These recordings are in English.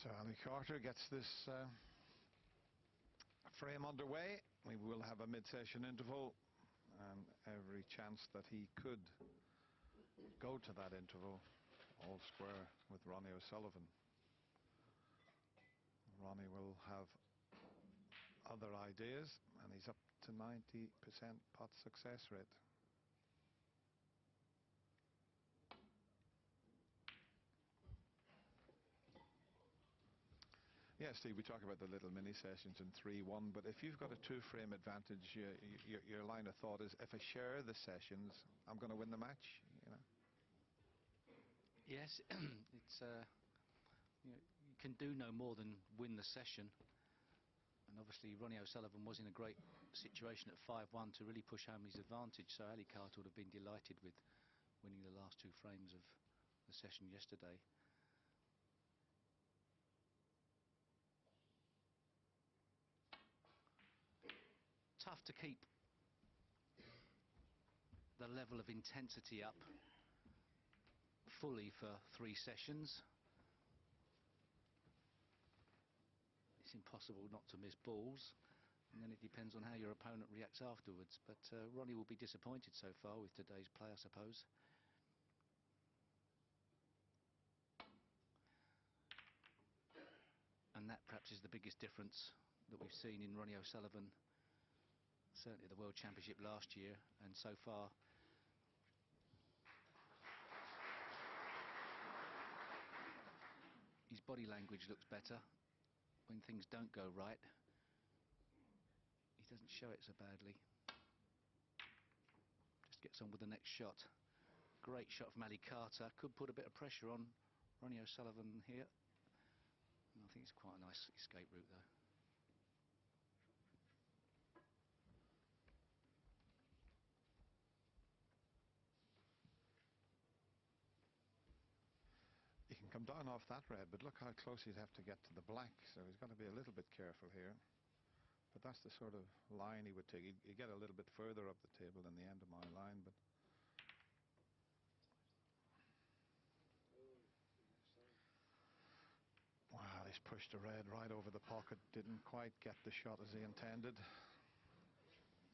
So Ali Carter gets this frame underway. We will have a mid-session interval, and every chance that he could go to that interval, all square with Ronnie O'Sullivan. Ronnie will have other ideas, and he's up to 90% pot success rate. Yeah, Steve, we talk about the little mini sessions in 3-1, but if you've got a two-frame advantage, your line of thought is, if I share the sessions, I'm going to win the match, you know? Yes, it's you can do no more than win the session, and obviously Ronnie O'Sullivan was in a great situation at 5-1 to really push home his advantage, so Ali Carter would have been delighted with winning the last two frames of the session yesterday. Tough to keep the level of intensity up fully for 3 sessions. It's impossible not to miss balls, and then it depends on how your opponent reacts afterwards. But Ronnie will be disappointed so far with today's play, I suppose. And that perhaps is the biggest difference that we've seen in Ronnie O'Sullivan, certainly at the World Championship last year, and so far his body language looks better. When things don't go right, he doesn't show it so badly. Just gets on with the next shot. Great shot from Ali Carter. Could put a bit of pressure on Ronnie O'Sullivan here. And I think it's quite a nice escape route though. He can come down off that red, but look how close he'd have to get to the black, so he's got to be a little bit careful here. But that's the sort of line he would take. He'd get a little bit further up the table than the end of my line, but... Wow, he's pushed the red right over the pocket, didn't quite get the shot as he intended.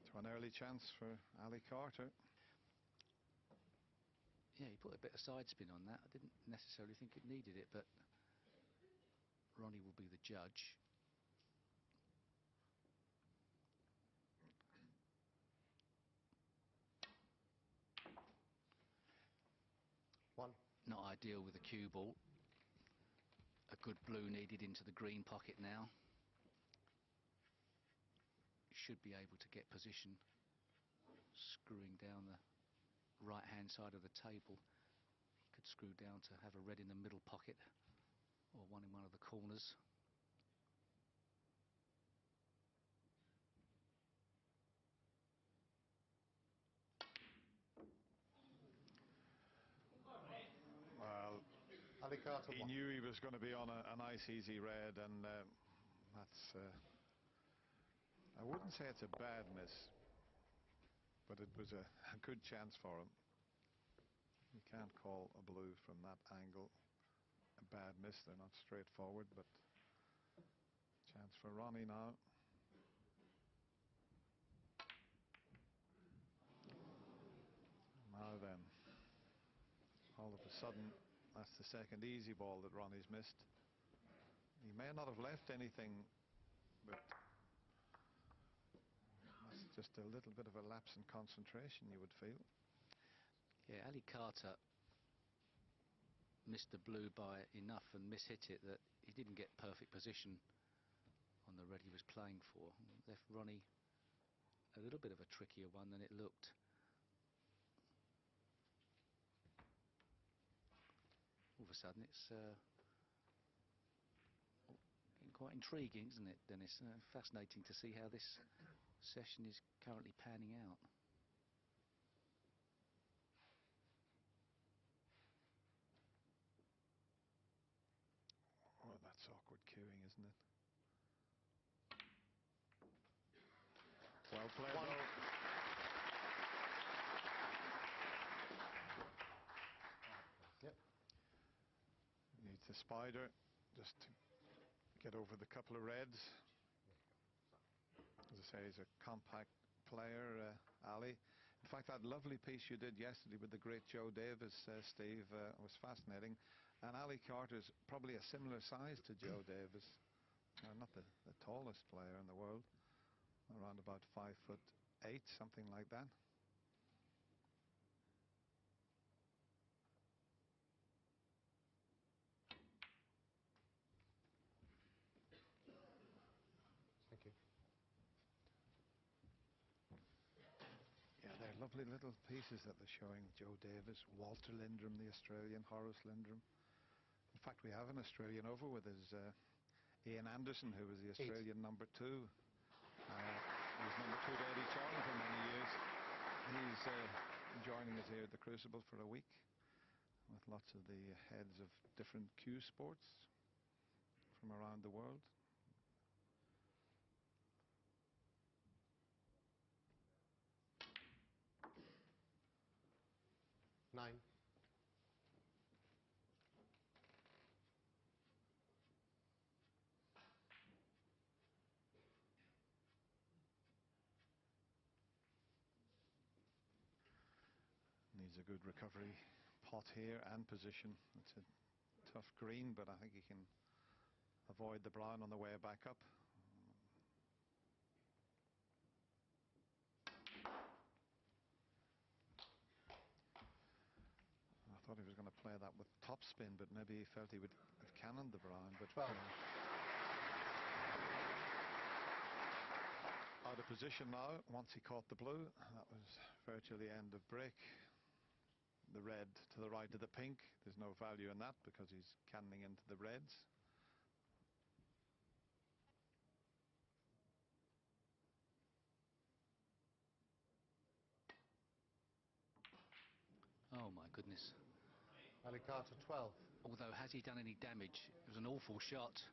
To an early chance for Ali Carter. Yeah, he put a bit of side spin on that. I didn't necessarily think it needed it, but Ronnie will be the judge. One. Not ideal with a cue ball. A good blue needed into the green pocket now. Should be able to get position, screwing down the right hand side of the table. He could screw down to have a red in the middle pocket or one in one of the corners. Well, Ali Carter he knew he was going to be on a nice easy red, and that's I wouldn't say it's a bad miss, but it was a good chance for him. You can't call a blue from that angle a bad miss. They're not straightforward, but chance for Ronnie now. Now then, all of a sudden, that's the second easy ball that Ronnie's missed. He may not have left anything, but that's just a little bit of a lapse in concentration, you would feel. Yeah, Ali Carter missed the blue by enough and mishit it that he didn't get perfect position on the red he was playing for. Left Ronnie a little bit of a trickier one than it looked. All of a sudden it's getting quite intriguing, isn't it, Dennis? Fascinating to see how this session is currently panning out. Oh, that's awkward cueing, isn't it? Well played, though. Yep. Needs the spider just to get over the couple of reds. As I say, he's a compact player, Ali. In fact, that lovely piece you did yesterday with the great Joe Davis, Steve, was fascinating. And Ali Carter's probably a similar size to Joe Davis. Not the tallest player in the world. Around about 5'8", something like that. Thank you. Yeah, they're lovely little pieces that they're showing. Joe Davis, Walter Lindrum, the Australian, Horace Lindrum. In fact, we have an Australian over with us, Ian Anderson, who was the Australian number 2. He was number 2 to Eddie Charlton for many years. He's joining us here at the Crucible for a week with lots of the heads of different cue sports from around the world. Nine. Needs a good recovery pot here and position. It's a tough green, but I think he can avoid the brown on the way back up. I thought he was going to play that with topspin, but maybe he felt he would have cannoned the brown. But 12. Out of position now. Once he caught the blue, that was virtually end of break. The red to the right of the pink, there's no value in that because he's cannoning into the reds. Oh my goodness. Ali Carter 12. Although, has he done any damage? It was an awful shot.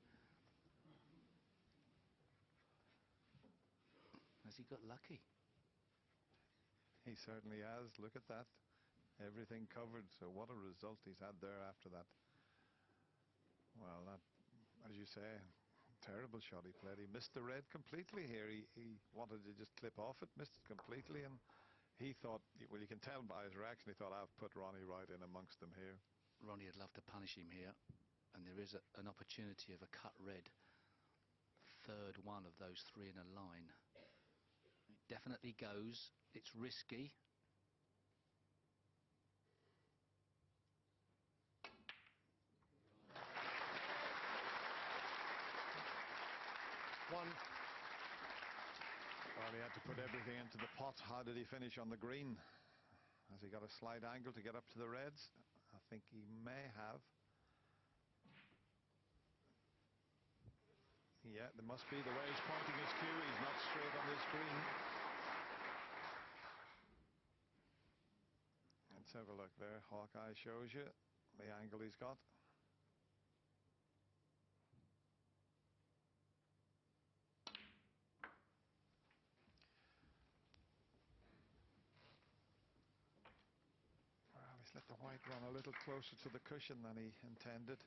Has he got lucky? He certainly has. Look at that. Everything covered. So what a result he's had there after that. Well, that, as you say, terrible shot he played. He missed the red completely here. He wanted to just clip off it, missed it completely, and he thought, well, you can tell by his reaction, he thought, I've put Ronnie right in amongst them here. Ronnie would love to punish him here, and there is an opportunity of a cut red. Third one of those 3 in a line. It definitely goes. It's risky. One. Well, he had to put everything into the pot. How did he finish on the green? Has he got a slight angle to get up to the reds? I think he may have. Yeah, there must be the way he's pointing his cue. He's not straight on this green. Let's have a look there. Hawkeye shows you the angle he's got. Well, he's let the white run a little closer to the cushion than he intended.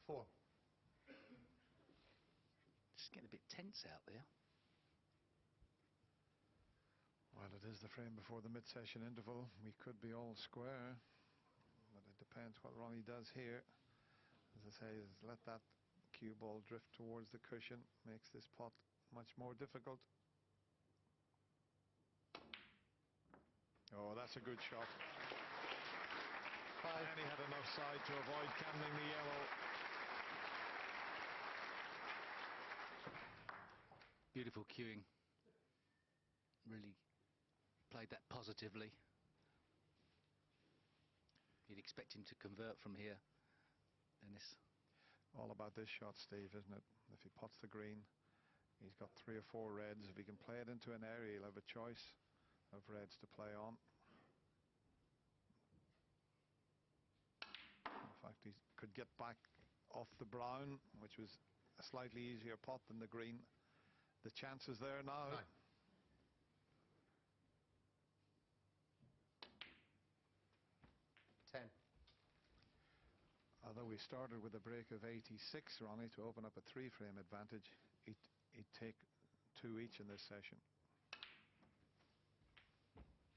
4. Just getting a bit tense out there. Well, it is the frame before the mid-session interval. We could be all square, but it depends what Ronnie does here. As I say, is let that cue ball drift towards the cushion, makes this pot much more difficult. Oh, that's a good shot. 5. And he had enough side to avoid cannoning the yellow. Beautiful cueing. Really played that positively. You'd expect him to convert from here, Dennis. All about this shot, Steve, isn't it? If he pots the green, he's got 3 or 4 reds. If he can play it into an area, he'll have a choice of reds to play on. In fact, he could get back off the brown, which was a slightly easier pot than the green. The chances there now. 9. Although we started with a break of 86, Ronnie, to open up a 3-frame advantage, he'd take 2 each in this session.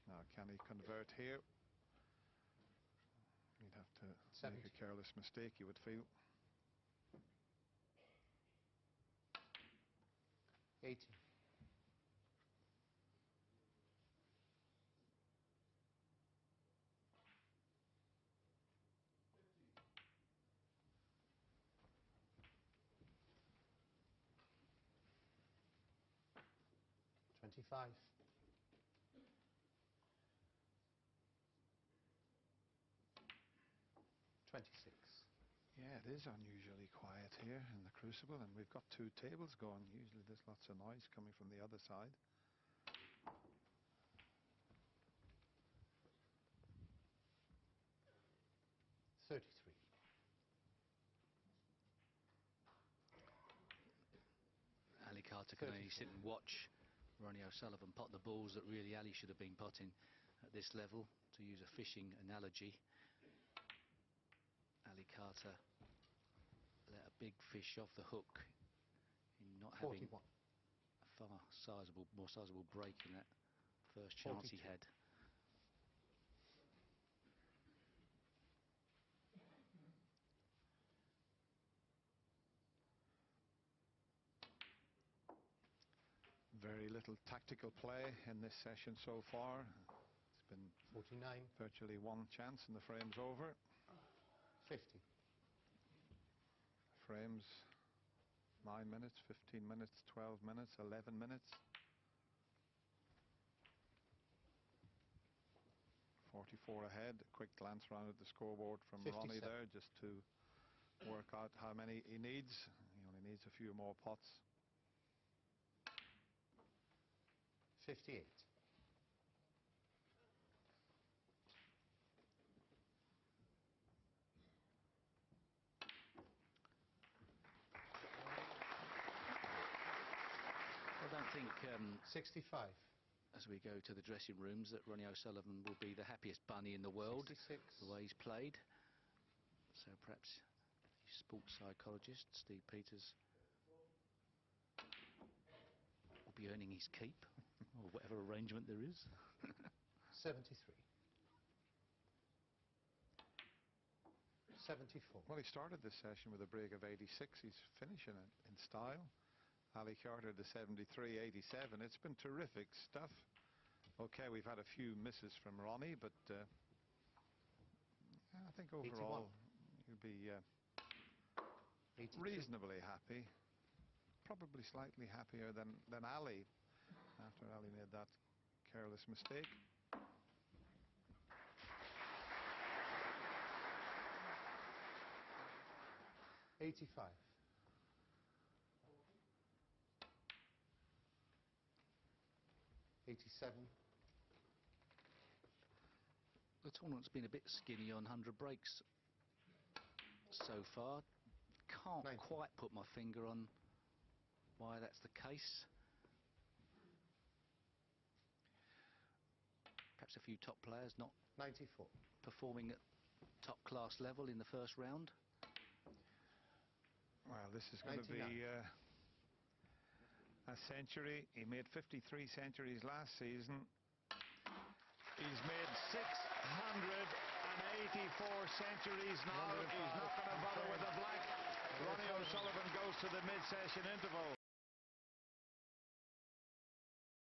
Now, can he convert here? He'd have to 70. make a careless mistake, you would feel. 80. $25. 26. Yeah, it is unusually quiet here in the Crucible, and we've got 2 tables going. Usually there's lots of noise coming from the other side. $33. Ali Carter can only sit and watch Ronnie O'Sullivan pot the balls that really Ali should have been potting at this level. To use a fishing analogy, Ali Carter let a big fish off the hook in not having 41. a more sizable break in that first chance 42. he had. Very little tactical play in this session so far. It's been 49. virtually 1 chance and the frame's over. 50. Frames 9 minutes, 15 minutes, 12 minutes, 11 minutes. 44 ahead. A quick glance round at the scoreboard from 57. Ronnie there, just to work out how many he needs. He only needs a few more pots. 58. I don't think 65. as we go to the dressing rooms that Ronnie O'Sullivan will be the happiest bunny in the world 66. the way he's played. So perhaps the sports psychologist Steve Peters will be earning his keep or whatever arrangement there is. 73. 74. Well, he started this session with a break of 86. He's finishing it in style. Ali Carter to 73, 87. It's been terrific stuff. Okay, we've had a few misses from Ronnie, but I think overall 81. you'll be 82. reasonably happy. Probably slightly happier than Ali after Ali made that careless mistake. $85. 87. The tournament's been a bit skinny on 100 breaks so far. Can't 90. quite put my finger on why that's the case. Perhaps a few top players not 94. performing at top class level in the first round. Well, this is going to be a century. He made 53 centuries last season. He's made 684 centuries now. He's not going to bother with the black. Ronnie O'Sullivan goes to the mid-session interval.